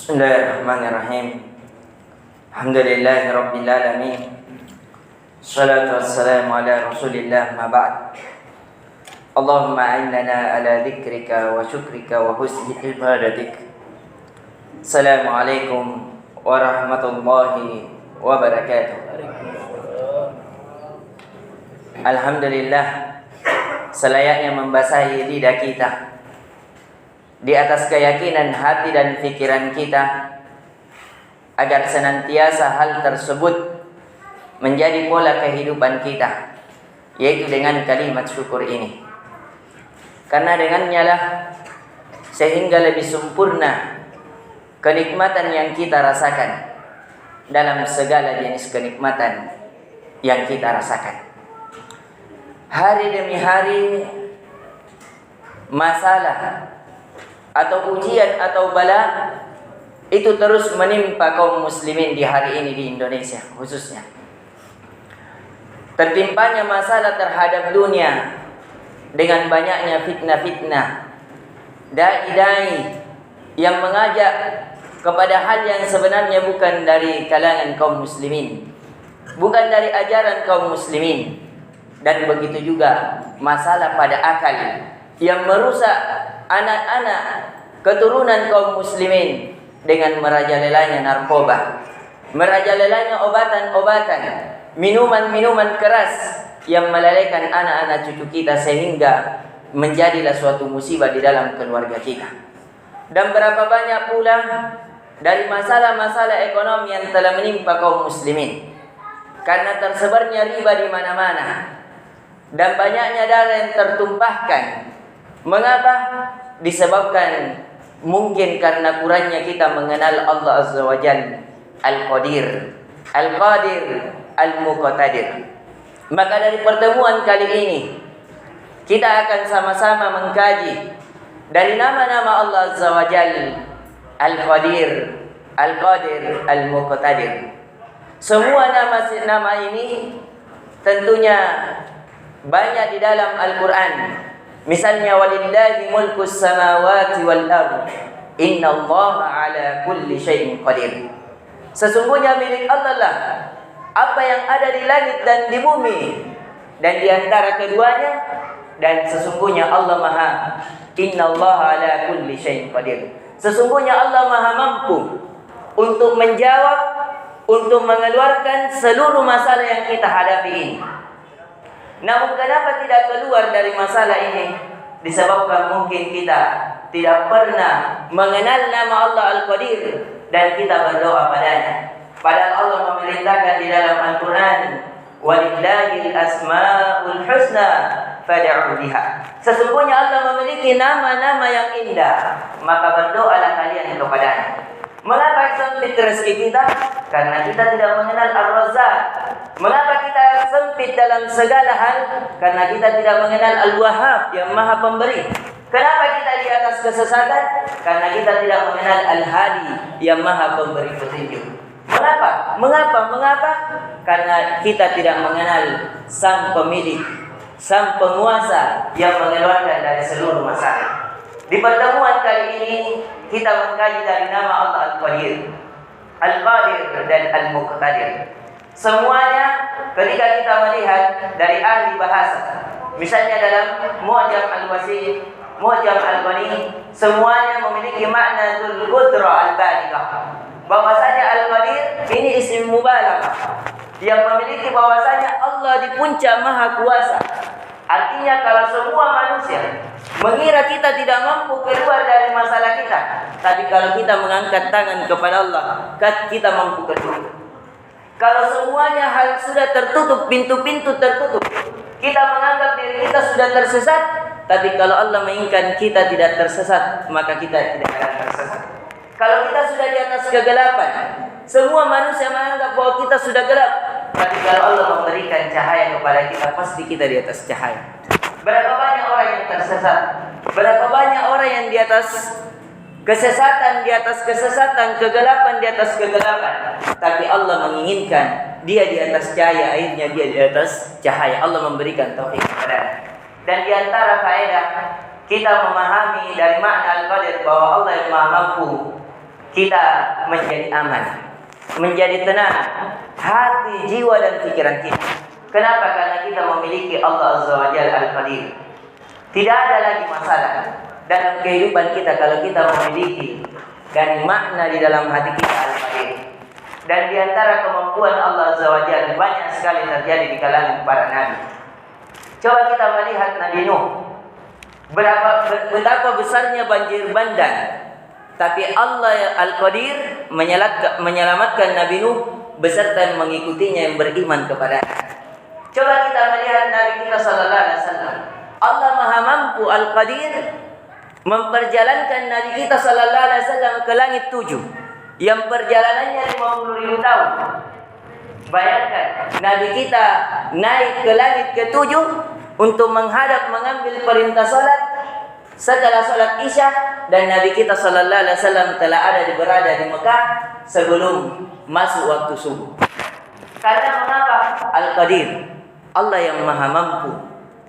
Bismillahirrahmanirrahim. Alhamdulillahi alamin. Salatu wassalamu ala Rasulillah ma ba'd. Allahumma a'inna ala dzikrika wa syukrika wa husni ibadatik. Assalamualaikum warahmatullahi wabarakatuh. Alhamdulillah, selayaknya membasahi lidah kita di atas keyakinan hati dan pikiran kita, agar senantiasa hal tersebut menjadi pola kehidupan kita, yaitu dengan kalimat syukur ini. Karena dengannya lah sehingga lebih sempurna kenikmatan yang kita rasakan dalam segala jenis kenikmatan yang kita rasakan. Hari demi hari masalah atau ujian atau bala itu terus menimpa kaum muslimin di hari ini di Indonesia khususnya. Tertimpanya masalah terhadap dunia dengan banyaknya fitnah-fitnah, dai-dai yang mengajak kepada hal yang sebenarnya bukan dari kalangan kaum muslimin, bukan dari ajaran kaum muslimin. Dan begitu juga masalah pada akal yang merusak anak-anak keturunan kaum muslimin dengan merajalelanya narkoba, merajalelanya obat-obatan, minuman-minuman keras yang melalaikan anak-anak cucu kita sehingga menjadilah suatu musibah di dalam keluarga kita. Dan berapa banyak pula dari masalah-masalah ekonomi yang telah menimpa kaum muslimin karena tersebarnya riba di mana-mana dan banyaknya darah yang tertumpahkan. Mengapa? Disebabkan mungkin karena kurangnya kita mengenal Allah Azza wa Jalla Al-Qadir, Al-Muqtadir. Maka dari pertemuan kali ini kita akan sama-sama mengkaji dari nama-nama Allah Azza wa Jalla Al-Qadir, Al-Muqtadir. Semua nama ini tentunya banyak di dalam Al-Quran. Misalnya walillahi mulkus samawati wal ardh innallaha ala kulli syai'in qadir. Sesungguhnya milik Allah lah apa yang ada di langit dan di bumi dan di antara keduanya, dan sesungguhnya Allah Maha innallaha ala kulli syai'in qadir. Sesungguhnya Allah Maha mampu untuk menjawab, untuk mengeluarkan seluruh masalah yang kita hadapi ini. Namun kenapa tidak keluar dari masalah ini? Disebabkan mungkin kita tidak pernah mengenal nama Allah Al-Qadir dan kita berdoa padanya. Padahal Allah memerintahkan di dalam Al-Quran, walillahil asma'ul husna fad'u biha. Sesungguhnya Allah memiliki nama-nama yang indah, maka berdoalah kalian kepadanya. Mengapa sempit rezeki kita? Karena kita tidak mengenal Ar-Razzaq. Mengapa kita sempit dalam segala hal? Karena kita tidak mengenal Al-Wahhab yang Maha Pemberi. Kenapa kita di atas kesesatan? Karena kita tidak mengenal Al-Hadi yang Maha Pemberi petunjuk. Mengapa? Karena kita tidak mengenal Sang Pemilik, Sang Penguasa yang mengeluarkan dari seluruh masalah. Di pertemuan kali ini kita mengkaji dari nama Allah Al-Qadir, Al-Qadir dan Al-Muqtadir. Semuanya ketika kita melihat dari ahli bahasa, misalnya dalam Mu'jam Al-Wasit, Mu'jam Al-Ghani, semuanya memiliki makna Dzul Qudrah Al-Balighah. Bahwasanya Al-Qadir ini isim mubalaghah yang memiliki bahwasanya Allah di puncak Maha Kuasa. Artinya kalau semua manusia mengira kita tidak mampu keluar dari masalah kita, tapi kalau kita mengangkat tangan kepada Allah, kita mampu keluar. Kalau semuanya hal sudah tertutup, pintu-pintu tertutup, kita menganggap diri kita sudah tersesat, tapi kalau Allah menginginkan kita tidak tersesat, maka kita tidak akan tersesat. Kalau kita sudah di atas kegelapan, semua manusia menganggap bahwa kita sudah gelap, tapi kalau Allah memberikan cahaya kepada kita, pasti kita di atas cahaya. Berapa banyak orang yang tersesat? Berapa banyak orang yang di atas kesesatan, kegelapan di atas kegelapan. Tapi Allah menginginkan dia di atas cahaya, akhirnya dia di atas cahaya. Allah memberikan taufik kepadanya. Dan di antara faedah kita memahami dari makna Al-Qadir bahwa Allah yang Maha mampu kita menjadi aman, menjadi tenang hati, jiwa dan pikiran kita. Kenapa? Karena kita memiliki Allah Azza wa Jalla Al-Qadir. Tidak ada lagi masalah dalam kehidupan kita kalau kita memiliki dan makna di dalam hati kita Al-Qadir. Dan di antara kemampuan Allah Azza wa Jalla banyak sekali terjadi di kalangan para nabi. Coba kita melihat Nabi Nuh. Betapa besarnya banjir bandang, tapi Allah Al-Qadir menyelamatkan Nabi Nuh beserta yang mengikutinya yang beriman kepadanya. Coba kita melihat Nabi kita sallallahu alaihi wasallam. Allah Maha Mampu Al-Qadir memperjalankan Nabi kita sallallahu alaihi wasallam ke langit 7 yang perjalanannya 50.000 tahun. Bayangkan, Nabi kita naik ke langit ke-7 untuk mengambil perintah salat setelah salat Isya, dan Nabi kita sallallahu alaihi wasallam telah berada di Mekah sebelum masuk waktu subuh. Karena mengapa? Al-Qadir, Allah yang Maha Mampu.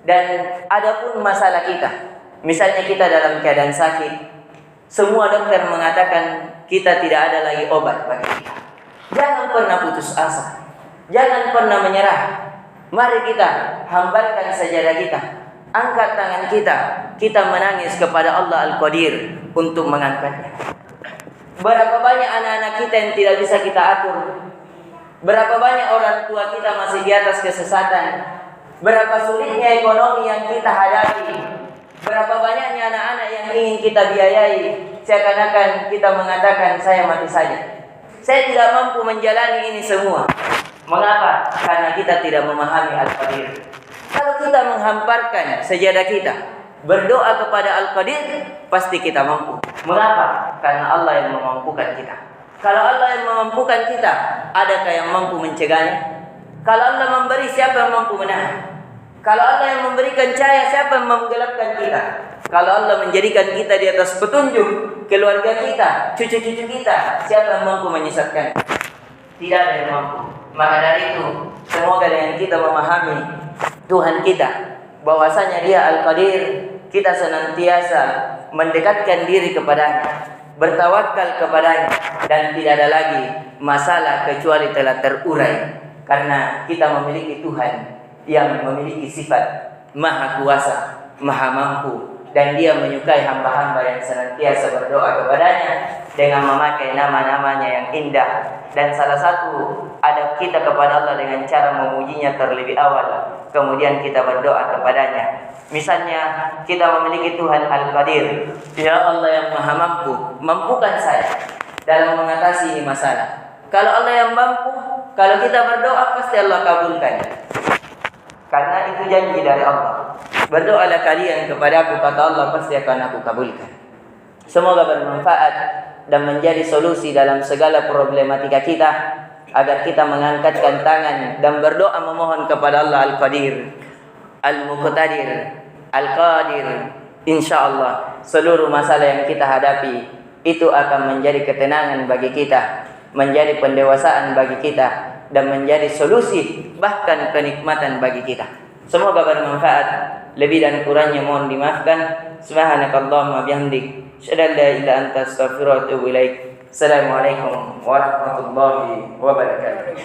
Dan adapun masalah kita, misalnya kita dalam keadaan sakit, semua dokter mengatakan kita tidak ada lagi obat bagi kita. Jangan pernah putus asa, jangan pernah menyerah. Mari kita hambarkan sajadah kita, angkat tangan kita menangis kepada Allah Al-Qadir untuk mengangkatnya. Berapa banyak anak-anak kita yang tidak bisa kita atur, berapa banyak orang tua kita masih di atas kesesatan, berapa sulitnya ekonomi yang kita hadapi, berapa banyaknya anak-anak yang ingin kita biayai, seakan-akan kita mengatakan saya mati saja, saya tidak mampu menjalani ini semua. Mengapa? Karena kita tidak memahami Al-Qadir. Kalau kita menghamparkan sejadah kita, berdoa kepada Al-Qadir, pasti kita mampu. Mengapa? Karena Allah yang memampukan kita. Kalau Allah yang memampukan kita, adakah yang mampu mencegahnya? Kalau Allah memberi, siapa yang mampu menahan? Kalau Allah yang memberikan cahaya, siapa yang menggelapkan kita? Kalau Allah menjadikan kita di atas petunjuk, keluarga kita, cucu-cucu kita, siapa yang mampu menyesatkan? Tidak ada yang mampu. Maka dari itu, semoga dengan kita memahami Tuhan kita, bahwasanya Dia Al-Qadir, kita senantiasa mendekatkan diri kepadanya, bertawakal kepadanya, dan tidak ada lagi masalah kecuali telah terurai. Karena kita memiliki Tuhan yang memiliki sifat Maha Kuasa, Maha Mampu, dan Dia menyukai hamba-hamba yang senantiasa berdoa kepadanya dengan memakai nama-namanya yang indah. Dan salah satu adab kita kepada Allah dengan cara memujinya terlebih awal, kemudian kita berdoa kepadanya. Misalnya kita memiliki Tuhan Al-Qadir, ya Allah yang Maha Mampu, mampukan saya dalam mengatasi ini masalah. Kalau Allah yang mampu, kalau kita berdoa pasti Allah kabulkan. Karena itu janji dari Allah. Berdoalah kalian kepadaku, kata Allah, pasti akan aku kabulkan. Semoga bermanfaat dan menjadi solusi dalam segala problematika kita, agar kita mengangkatkan tangan dan berdoa memohon kepada Allah Al-Qadir, Al-Muqtadir, Al-Qadir. InsyaAllah seluruh masalah yang kita hadapi itu akan menjadi ketenangan bagi kita, menjadi pendewasaan bagi kita, dan menjadi solusi bahkan kenikmatan bagi kita. Semoga bermanfaat. Lebih dan kurangnya mohon dimaafkan. Subhanakallahumma bihamdik, asyhadu an la ilaha illa anta, astaghfiruka wa atubu ilaik. Assalamualaikum warahmatullahi wabarakatuh.